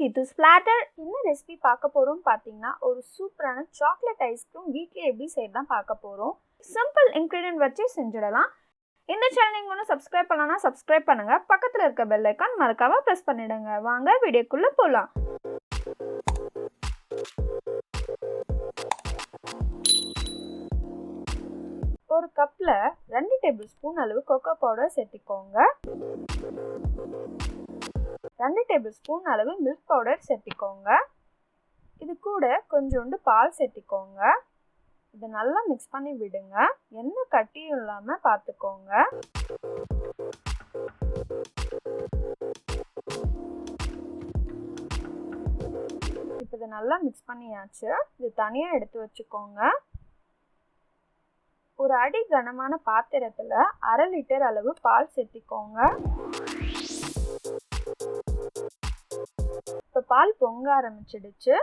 கீத்து ஸ்பிளாட்டர். என்ன ரெசிபி பார்க்க போகிறோம் பார்த்தீங்கன்னா, ஒரு சூப்பரான சாக்லேட் ஐஸ்கிரீம் வீட்டில் எப்படி செய்யலாம் பார்க்க போகிறோம். சிம்பிள் இன்க்ரீடியன்ட் வச்சு செஞ்சிடலாம். இந்த சேனல் நீங்கள் ஒன்றும் சப்ஸ்கிரைப் பண்ணலன்னா சப்ஸ்கிரைப் பண்ணுங்கள். பக்கத்தில் இருக்க பெல் ஐக்கான் மறக்காமல் ப்ரெஸ் பண்ணிவிடுங்க. வாங்க வீடியோக்குள்ளே போகலாம். ஒரு கப்பில் 2 டேபிள் ஸ்பூன் அளவு கொக்கோ பவுடர் சேர்த்திக்கோங்க. 2 டேபிள் ஸ்பூன் அளவு மில்க் பவுடர் சேர்த்திக்கோங்க. இது கூட கொஞ்சோண்டு பால் சேர்த்திக்கோங்க. இதை நல்லா மிக்ஸ் பண்ணி விடுங்க. எந்த கட்டியும் இல்லாமல் பார்த்துக்கோங்க. இப்போ இதை நல்லா மிக்ஸ் பண்ணியாச்சு. இது தனியாக எடுத்து வச்சுக்கோங்க. ஒரு அடி கனமான பாத்திரத்தில் 1/2 லிட்டர் அளவு பால் சேர்த்திக்கோங்க. இப்போ பால் பொங்க ஆரம்பிச்சிடுச்சு.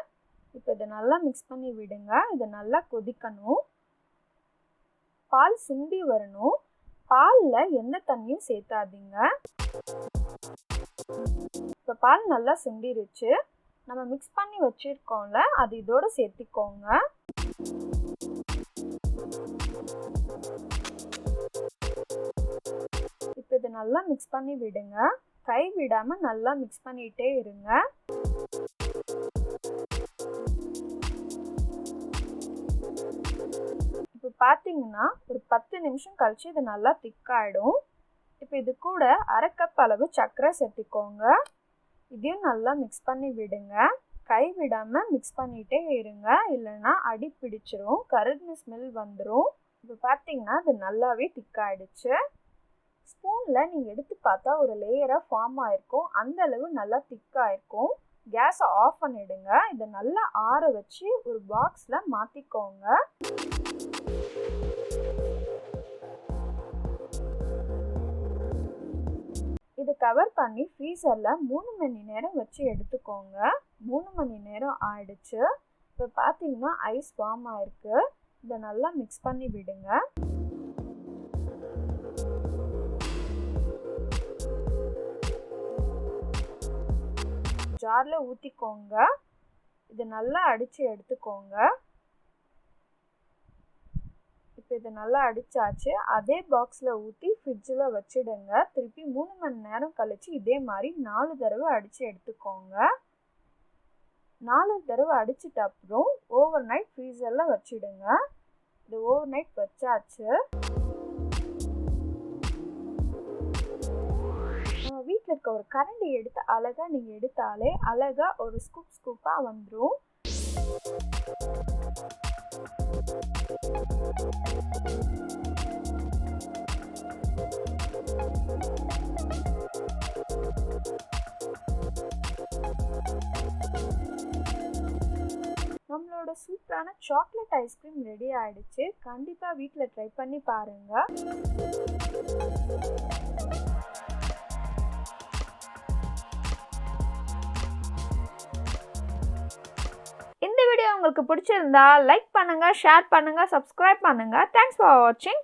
இப்போ இதை நல்லா மிக்ஸ் பண்ணி விடுங்க. இதை நல்லா கொதிக்கணும். பால் சுண்டி வரணும். பாலில் எந்த தண்ணியும் சேர்த்தாதீங்க. இப்போ பால் நல்லா சுண்டிருச்சு. நம்ம மிக்ஸ் பண்ணி வச்சிருக்கோம்ல, அது இதோட சேர்த்திக்கோங்க. இப்போ இதை நல்லா மிக்ஸ் பண்ணி விடுங்க. கை விடாம நல்லா மிக்ஸ் பண்ணிட்டே இருங்க. இப்போ பார்த்தீங்கன்னா ஒரு 10 நிமிஷம் கழிச்சு இது நல்லா திக்காயிடும். இப்போ இது கூட 1/2 கப் அளவு சர்க்கரை சேர்த்திக்கோங்க. இதையும் நல்லா மிக்ஸ் பண்ணி விடுங்க. கை விடாம மிக்ஸ் பண்ணிட்டே இருங்க, இல்லைன்னா அடி பிடிச்சிரும், கருகின ஸ்மெல் வந்துடும். இப்போ பார்த்தீங்கன்னா இது நல்லாவே திக்காயிடுச்சு. ஸ்பூனில் நீங்கள் எடுத்து பார்த்தா ஒரு லேயராக ஃபார்ம் ஆகிருக்கும். அந்த அளவு நல்லா திக்காயிருக்கும். கேஸை ஆஃப் பண்ணிவிடுங்க. இதை நல்லா ஆற வச்சு ஒரு பாக்ஸில் மாற்றிக்கோங்க. இதை கவர் பண்ணி ஃப்ரீசரில் 3 மணி நேரம் வச்சு எடுத்துக்கோங்க. 3 மணி நேரம் ஆயிடுச்சு. இப்போ பார்த்தீங்கன்னா ஐஸ் ஃபார்ம் ஆயிருக்கு. இதை நல்லா மிக்ஸ் பண்ணி விடுங்க. ஜாரில் ஊற்றிக்கோங்க. இதை நல்லா அடித்து எடுத்துக்கோங்க. இப்போ இதை நல்லா அடித்தாச்சு. அதே பாக்ஸில் ஊற்றி ஃப்ரிட்ஜில் வச்சுடுங்க. திருப்பி 3 மணி நேரம் கழித்து இதே மாதிரி 4 தடவை அடித்து எடுத்துக்கோங்க. 4 தடவை அடிச்சிட்ட அப்புறம் ஓவர் நைட் ஃப்ரீசரில் வச்சுடுங்க. இது ஓவர் நைட் வச்சாச்சு. நம்ம வீட்டில் இருக்க ஒரு கரண்டி எடுத்து அழகாக நீங்கள் எடுத்தாலே அழகாக ஒரு ஸ்கூப்பாக வந்துடும். நம்மளோட சூப்பரான சாக்லேட் ஐஸ்கிரீம் ரெடி ஆயிடுச்சு. கண்டிப்பாக வீட்டில் ட்ரை பண்ணி பாருங்க. இந்த வீடியோ உங்களுக்கு பிடிச்சிருந்தா லைக் பண்ணுங்க, ஷேர் பண்ணுங்க, சப்ஸ்கிரைப் பண்ணுங்க. தேங்க்ஸ் ஃபார் வாட்சிங்.